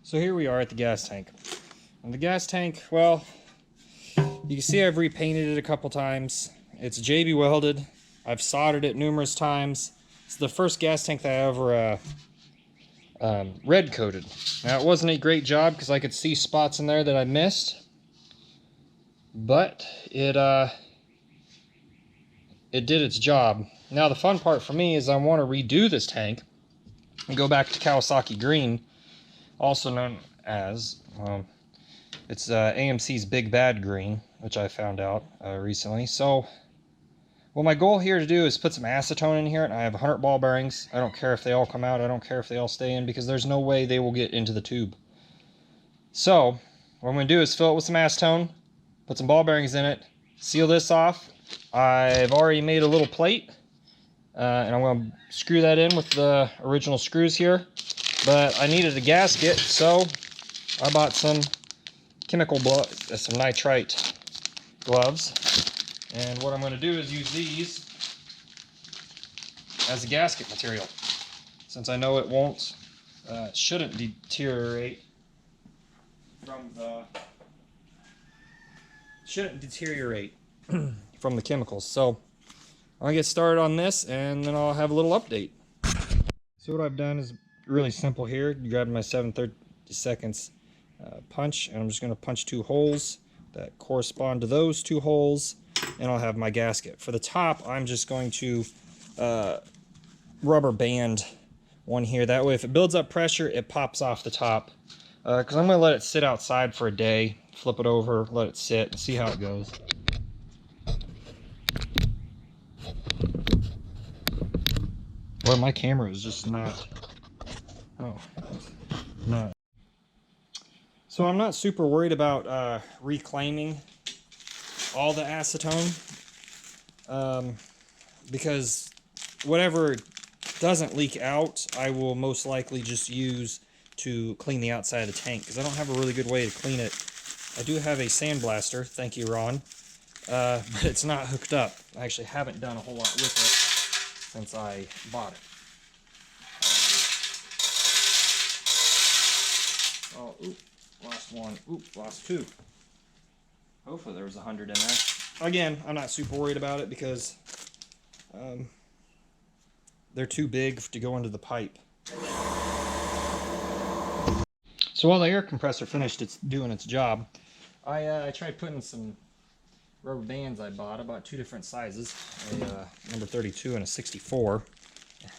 So here we are at the gas tank. And the gas tank, well, you can see I've repainted it a couple times. It's JB welded. I've soldered it numerous times. It's the first gas tank that I ever red coated. Now it wasn't a great job because I could see spots in there that I missed, but it did its job. Now the fun part for me is I want to redo this tank and go back to Kawasaki Green, also known as it's AMC's Big Bad Green, which I found out recently. So what my goal here to do is put some acetone in here, and I have 100 ball bearings. I don't care if they all come out. I don't care if they all stay in, because there's no way they will get into the tube. So what I'm going to do is fill it with some acetone, put some ball bearings in it, seal this off. I've already made a little plate, and I'm going to screw that in with the original screws here. But I needed a gasket, so I bought some some nitrite gloves. And what I'm going to do is use these as a gasket material, since I know it shouldn't deteriorate from the chemicals. So I'll get started on this, and then I'll have a little update. So what I've done is really simple here. You grab my 7/32 punch, and I'm just going to punch 2 holes that correspond to those 2 holes, and I'll have my gasket. For the top, I'm just going to rubber band one here. That way if it builds up pressure, it pops off the top. Because I'm going to let it sit outside for a day, flip it over, let it sit, and see how it goes. Boy, my camera is just not... Oh, no. So I'm not super worried about reclaiming all the acetone, because whatever doesn't leak out, I will most likely just use to clean the outside of the tank, because I don't have a really good way to clean it. I do have a sandblaster, thank you Ron, but it's not hooked up. I actually haven't done a whole lot with it since I bought it. Oh, oop, lost one. Oop, lost 2. Hopefully there was 100 in there. Again, I'm not super worried about it because they're too big to go into the pipe. So while the air compressor finished doing its job, I tried putting some rubber bands I bought. I bought 2 different sizes, a number 32 and a 64. And,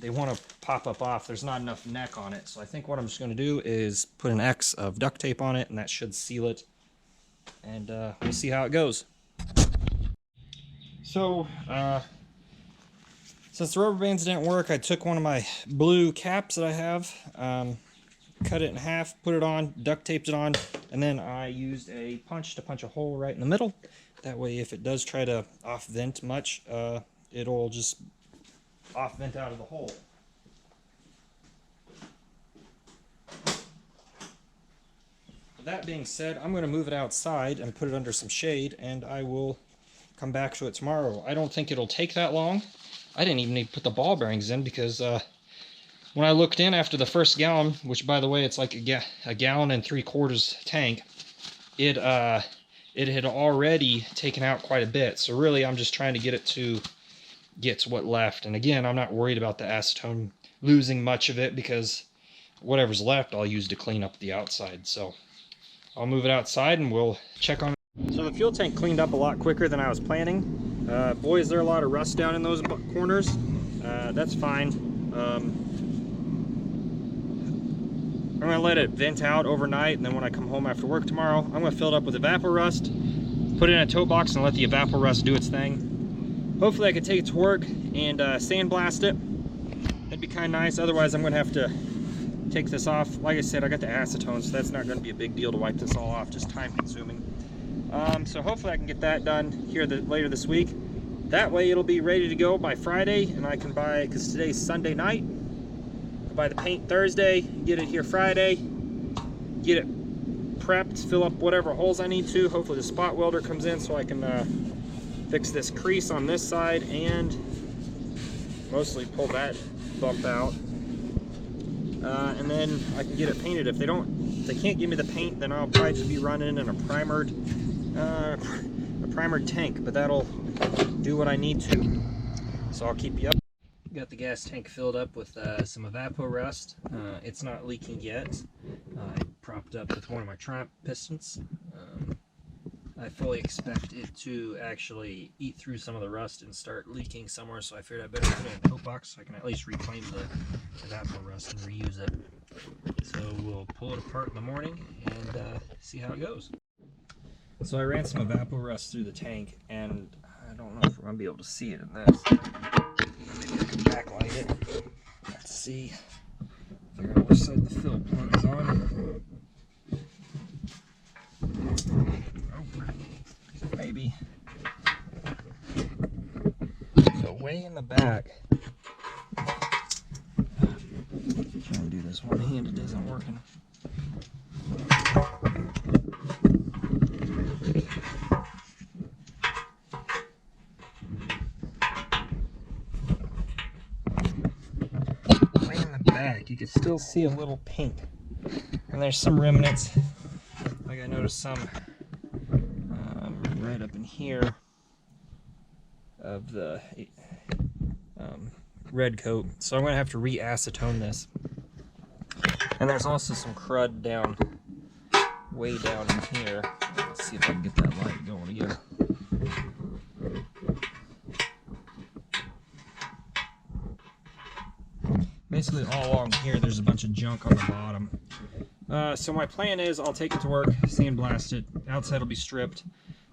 they want to pop up off. There's not enough neck on it, so I think what I'm just going to do is put an X of duct tape on it, and that should seal it. And we'll see how it goes. So since the rubber bands didn't work, I took one of my blue caps that I have, cut it in half, put it on, duct taped it on, and then I used a punch to punch a hole right in the middle. That way if it does try to off vent much, it'll just off vent out of the hole. With that being said, I'm going to move it outside and put it under some shade, and I will come back to it tomorrow. I don't think it'll take that long. I didn't even need to put the ball bearings in, because when I looked in after the first gallon, which by the way it's like a gallon and 3/4 tank, it had already taken out quite a bit. So really I'm just trying to get it to get what left. And again, I'm not worried about the acetone losing much of it, because whatever's left I'll use to clean up the outside. So I'll move it outside and we'll check on it. So the fuel tank cleaned up a lot quicker than I was planning. Boy, is there a lot of rust down in those corners. That's fine. I'm going to let it vent out overnight, and then when I come home after work tomorrow, I'm going to fill it up with evaporust, put it in a tow box, and let the evaporust do its thing. Hopefully I can take it to work and sandblast it. That'd be kind of nice. Otherwise I'm going to have to take this off. Like I said, I got the acetone, so that's not going to be a big deal to wipe this all off, just time consuming. So hopefully I can get that done here later this week. That way it'll be ready to go by Friday, and I can buy, because today's Sunday night, buy the paint Thursday, get it here Friday, get it prepped, fill up whatever holes I need to. Hopefully the spot welder comes in so I can fix this crease on this side and mostly pull that bump out. and then I can get it painted. If they can't give me the paint, then I'll probably just be running in a primered tank, but that'll do what I need to. So I'll keep you up. Got the gas tank filled up with some evaporust. It's not leaking yet. I propped up with one of my Triumph pistons. I fully expect it to actually eat through some of the rust and start leaking somewhere, so I figured I better put it in a tote box so I can at least reclaim the evaporust and reuse it. So we'll pull it apart in the morning and see how it goes. So I ran some evaporust through the tank, and I don't know if we're going to be able to see it in this. Maybe I can backlight it. Let's see. Figure out which side the fill plug is on. Oh, maybe. So way in the back. Trying to do this one-handed isn't working. Way in the back, you can still see a little pink, and there's some remnants. Like I noticed some right up in here of the red coat, so I'm going to have to re-acetone this. And there's also some crud down, way down in here. Let's see if I can get that light going again. Basically all along here there's a bunch of junk on the bottom. So my plan is I'll take it to work, sandblast it, outside will be stripped.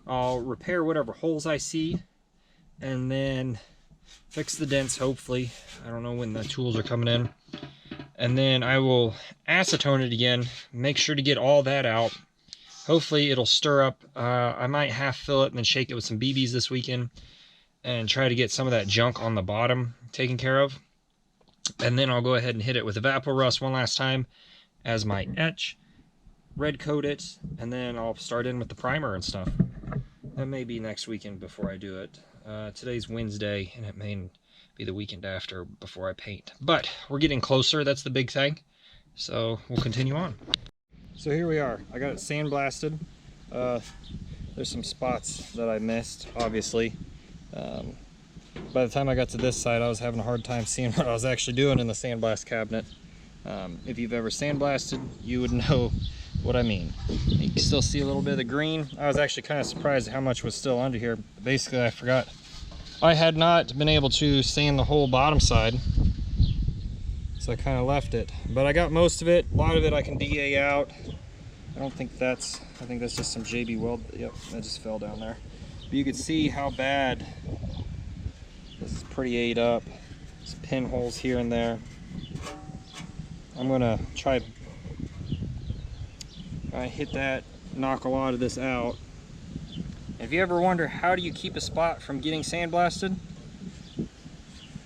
I'll repair whatever holes I see, and then fix the dents, hopefully. I don't know when the tools are coming in. And then I will acetone it again, make sure to get all that out. Hopefully it'll stir up. I might half fill it and then shake it with some BBs this weekend and try to get some of that junk on the bottom taken care of. And then I'll go ahead and hit it with evaporust one last time as my etch, red coat it, and then I'll start in with the primer and stuff. That may be next weekend before I do it. Today's Wednesday, and it may be the weekend after before I paint. But we're getting closer, that's the big thing. So we'll continue on. So here we are. I got it sandblasted. There's some spots that I missed, obviously. By the time I got to this side, I was having a hard time seeing what I was actually doing in the sandblast cabinet. If you've ever sandblasted, you would know what I mean. You can still see a little bit of the green. I was actually kind of surprised at how much was still under here. Basically, I forgot. I had not been able to sand the whole bottom side, so I kind of left it. But I got most of it. A lot of it I can DA out. I think that's just some JB Weld. Yep, that just fell down there. But you can see how bad this is, pretty ate up. There's pinholes here and there. I'm gonna try hit that, knock a lot of this out. If you ever wonder how do you keep a spot from getting sandblasted,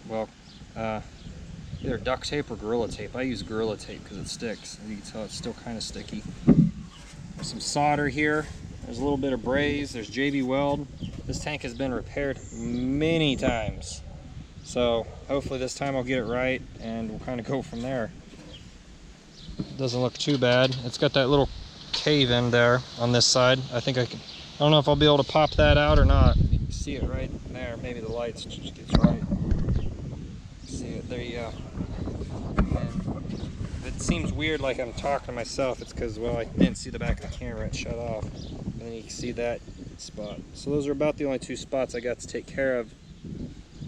well, either duct tape or Gorilla Tape. I use Gorilla Tape because it sticks. As you can tell, it's still kind of sticky. There's some solder here. There's a little bit of braze. There's JB Weld. This tank has been repaired many times, so hopefully this time I'll get it right, and we'll kind of go from there. It doesn't look too bad. It's got that little cave in there on this side. I don't know if I'll be able to pop that out or not. You can see it right there. Maybe the lights just gets right. See it, there you go. And if it seems weird like I'm talking to myself, it's because, well, I didn't see the back of the camera, it shut off. And then you can see that spot. So those are about the only two spots I got to take care of.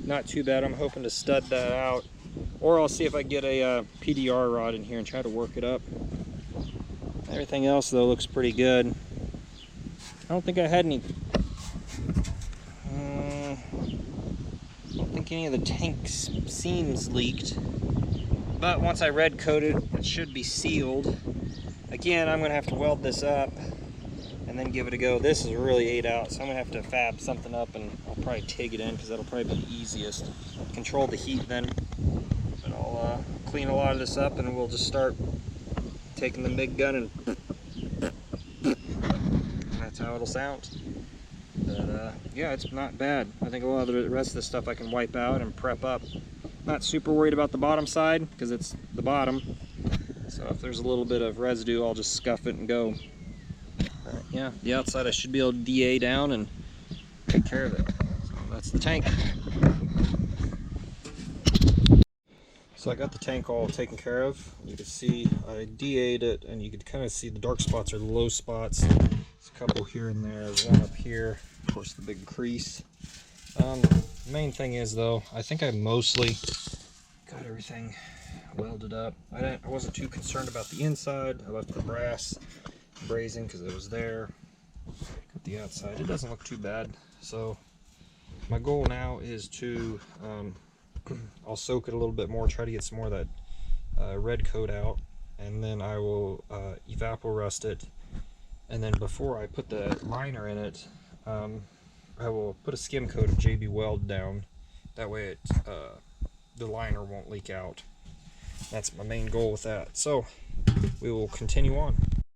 Not too bad. I'm hoping to stud that out, or I'll see if I get a PDR rod in here and try to work it up. Everything else though looks pretty good. I don't think I had any. I don't think any of the tank seams leaked. But once I red coated, it should be sealed. Again, I'm gonna have to weld this up and then give it a go. This is really ate out, so I'm gonna have to fab something up, and I'll probably TIG it in because that'll probably be the easiest. Control the heat then. But I'll clean a lot of this up, and we'll just start taking the big gun, and that's how it'll sound. But yeah, it's not bad. I think a lot of the rest of the stuff I can wipe out and prep up. Not super worried about the bottom side because it's the bottom. So if there's a little bit of residue, I'll just scuff it and go. Yeah, the outside I should be able to DA down and take care of it. So that's the tank. So I got the tank all taken care of. You can see I DA'd it, and you can kind of see the dark spots are the low spots. There's a couple here and there. There's one up here. Of course, the big crease. The main thing is, though, I think I mostly got everything welded up. I wasn't too concerned about the inside. I left the brass brazing because it was there. Got the outside. It doesn't look too bad. So my goal now is to I'll soak it a little bit more, try to get some more of that red coat out, and then I will evapor rust it. And then before I put the liner in it, I will put a skim coat of JB Weld down. That way the liner won't leak out. That's my main goal with that. So we will continue on.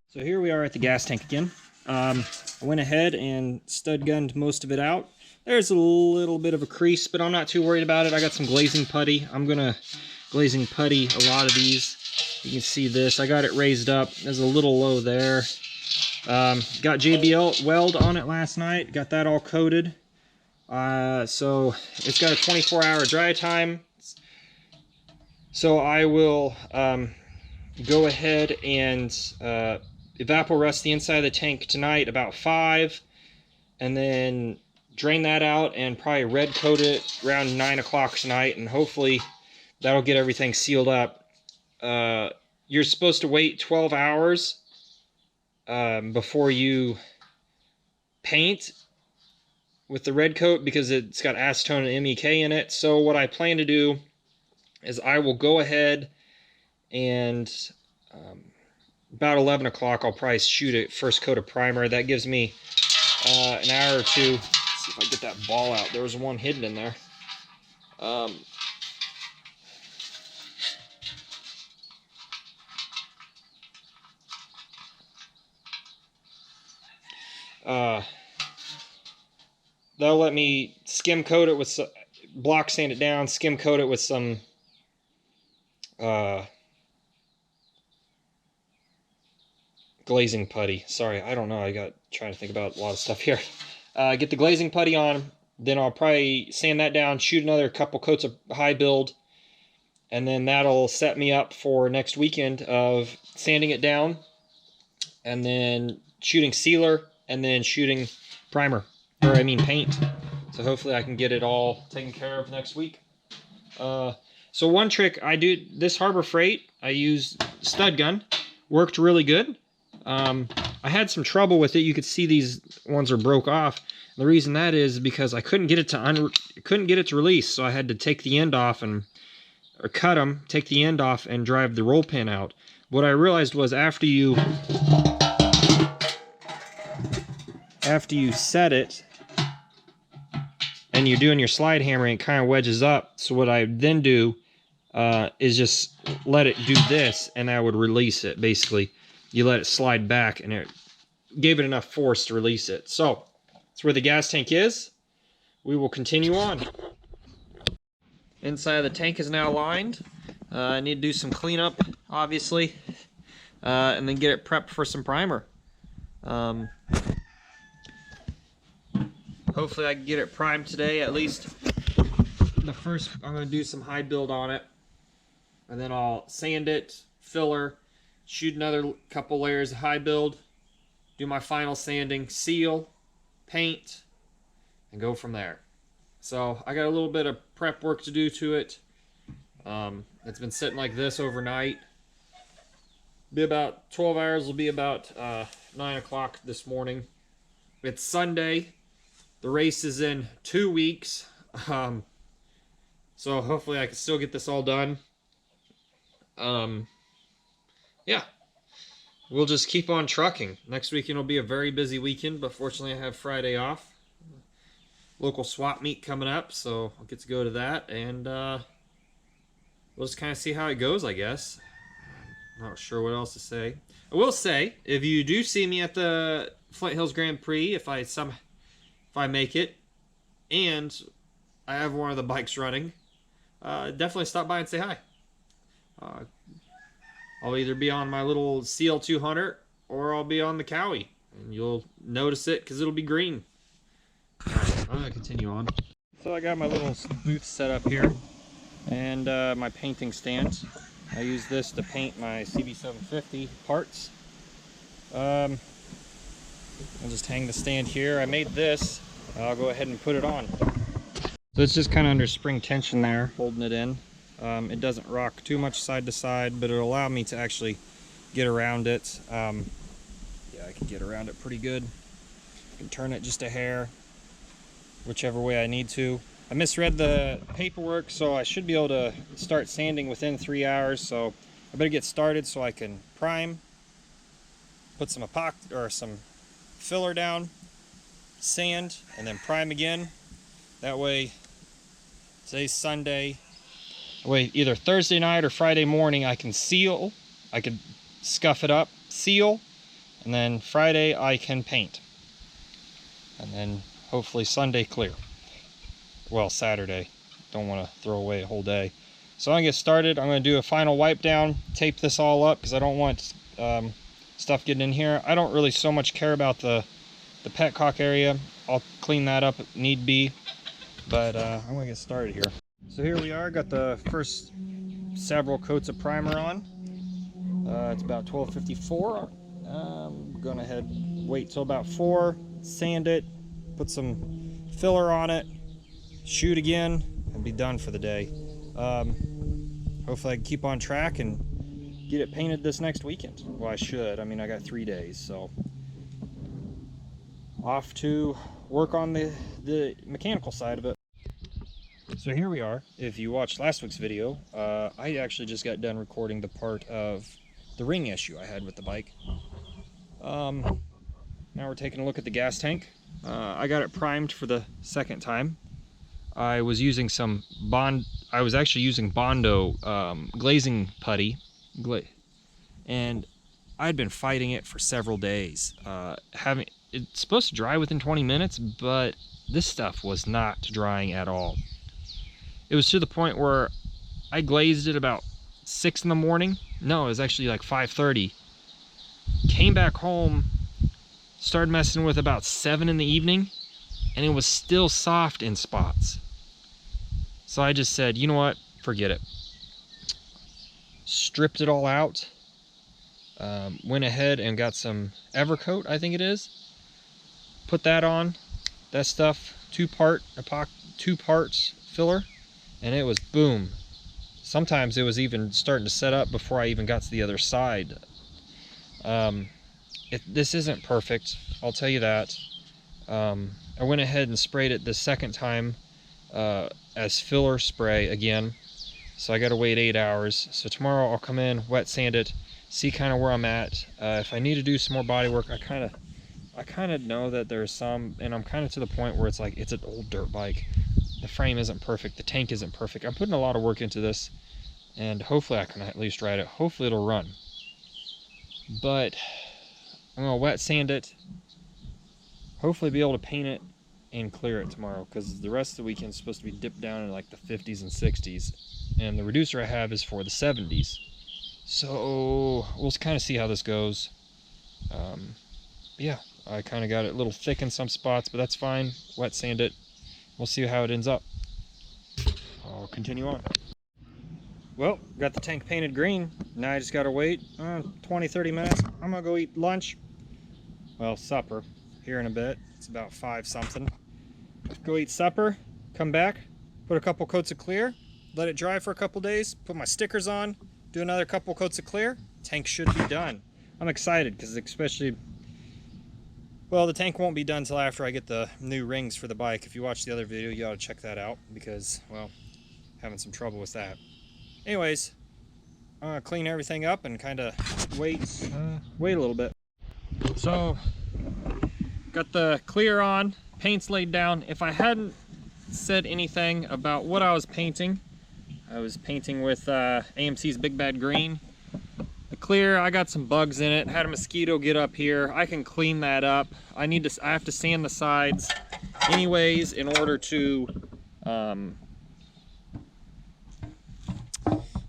So here we are at the gas tank again. I went ahead and stud gunned most of it out. There's a little bit of a crease, but I'm not too worried about it. I got some glazing putty. I'm gonna glazing putty a lot of these. You can see this. I got it raised up. There's a little low there. Got JBL weld on it last night. Got that all coated. So it's got a 24-hour dry time. So I will go ahead and evapor rust the inside of the tank tonight about 5, and then drain that out and probably red coat it around 9 o'clock tonight, and hopefully that'll get everything sealed up. You're supposed to wait 12 hours before you paint with the red coat because it's got acetone and MEK in it. So what I plan to do is I will go ahead and about 11 o'clock I'll probably shoot a first coat of primer. That gives me an hour or two. See if I get that ball out. There was one hidden in there. They'll let me skim coat it with some, block sand it down, skim coat it with some glazing putty. Sorry, I don't know. I got trying to think about a lot of stuff here. Get the glazing putty on, then I'll probably sand that down, shoot another couple coats of high build, and then that'll set me up for next weekend of sanding it down, and then shooting sealer, and then shooting primer, or I mean paint. So hopefully I can get it all taken care of next week. So one trick I do, this Harbor Freight, I used stud gun, worked really good. I had some trouble with it. You could see these ones are broke off. The reason that is because I couldn't get it to release, so I had to take the end off or cut them, take the end off, and drive the roll pin out. What I realized was after you set it and you're doing your slide hammering, it kind of wedges up. So what I then do is just let it do this, and I would release it. Basically, you let it slide back, and it gave it enough force to release it. So that's where the gas tank is. We will continue on. Inside of the tank is now lined. I need to do some cleanup, obviously, and then get it prepped for some primer. Hopefully I can get it primed today. At least the first, I'm going to do some high build on it, and then I'll sand it, filler, shoot another couple layers of high build, do my final sanding, seal, paint, and go from there. So I got a little bit of prep work to do to it. It's been sitting like this overnight. Be about 12 hours, will be about 9 o'clock this morning. It's Sunday. The race is in 2 weeks. So hopefully I can still get this all done. Yeah. We'll just keep on trucking. Next weekend will be a very busy weekend, but fortunately I have Friday off. Local swap meet coming up, so I'll get to go to that, and we'll just kind of see how it goes, I guess. Not sure what else to say. I will say, if you do see me at the Flint Hills Grand Prix, if I make it, and I have one of the bikes running, definitely stop by and say hi. I'll either be on my little CL200 or I'll be on the Cowie. And you'll notice it because it'll be green. Alright, I'm going to continue on. So I got my little booth set up here and my painting stand. I use this to paint my CB750 parts. I'll just hang the stand here. I made this. I'll go ahead and put it on. So it's just kind of under spring tension there, holding it in. It doesn't rock too much side to side, but it'll allow me to actually get around it. Yeah, I can get around it pretty good. I can turn it just a hair, whichever way I need to. I misread the paperwork, so I should be able to start sanding within 3 hours. So I better get started so I can prime, put some epoxy or some filler down, sand, and then prime again. That way, today's Sunday. Wait, either Thursday night or Friday morning I can seal, I could scuff it up, seal, and then Friday I can paint. And then hopefully Sunday clear. Well, Saturday. Don't want to throw away a whole day. So I'm going to get started. I'm going to do a final wipe down, tape this all up because I don't want stuff getting in here. I don't really so much care about the petcock area. I'll clean that up if need be. But I'm going to get started here. So here we are, got the first several coats of primer on. It's about 12:54. I'm going to wait till about 4, sand it, put some filler on it, shoot again, and be done for the day. Hopefully I can keep on track and get it painted this next weekend. Well, I should. I mean, I got 3 days, so off to work on the mechanical side of it. So here we are. If you watched last week's video, I actually just got done recording the part of the ring issue I had with the bike. Now we're taking a look at the gas tank. I got it primed for the second time. I was using I was actually using Bondo glazing putty, and I'd been fighting it for several days. It's supposed to dry within 20 minutes, but this stuff was not drying at all. It was to the point where I glazed it about 6 in the morning. No, it was actually like 5:30. Came back home, started messing with about 7 in the evening, and it was still soft in spots. So I just said, you know what, forget it. Stripped it all out. Went ahead and got some Evercoat, I think it is. Put that on. That stuff, 2 parts filler. And it was boom. Sometimes it was even starting to set up before I even got to the other side. This isn't perfect, I'll tell you that. I went ahead and sprayed it the second time as filler spray again. So I gotta wait 8 hours. So tomorrow I'll come in, wet sand it, see kind of where I'm at. If I need to do some more body work, I kind of know that there's some, and I'm kind of to the point where it's like, it's an old dirt bike. The frame isn't perfect, the tank isn't perfect. I'm putting a lot of work into this, and hopefully I can at least ride it. Hopefully it'll run. But I'm gonna wet sand it, hopefully be able to paint it and clear it tomorrow, because the rest of the weekend is supposed to be dipped down in like the 50s and 60s, and the reducer I have is for the 70s. So we'll kind of see how this goes. Yeah, I kind of got it a little thick in some spots, but that's fine. Wet sand it. We'll see how it ends up. I'll continue on. Well, got the tank painted green. Now I just gotta wait 20-30 minutes. I'm gonna go eat lunch. Well, supper here in a bit. It's about 5 something. Go eat supper, come back, put a couple coats of clear, let it dry for a couple days, put my stickers on, do another couple coats of clear. Tank should be done. I'm excited because especially, well, the tank won't be done until after I get the new rings for the bike. If you watched the other video, you ought to check that out because, well, having some trouble with that. Anyways, I'm gonna clean everything up and kind of wait a little bit. So, got the clear on, paint's laid down. If I hadn't said anything about what I was painting, I was painting with AMC's Big Bad Green. The clear, I got some bugs in it, had a mosquito get up here. I can clean that up. I have to sand the sides anyways in order to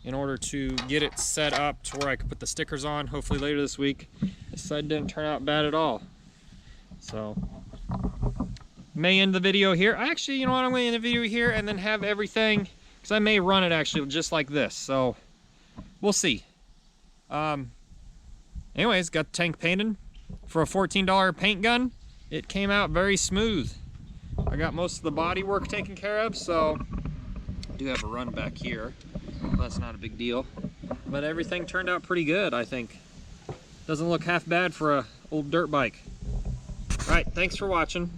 in order to get it set up to where I could put the stickers on, hopefully later this week. This side didn't turn out bad at all. So, may end the video here. Actually, you know what, I'm going to end the video here and then have everything, because I may run it actually just like this, so we'll see. Anyways, got the tank painted for a $14 paint gun. It came out very smooth. I got most of the body work taken care of, so I do have a run back here. That's not a big deal, but everything turned out pretty good, I think. Doesn't look half bad for a old dirt bike. All right, thanks for watching.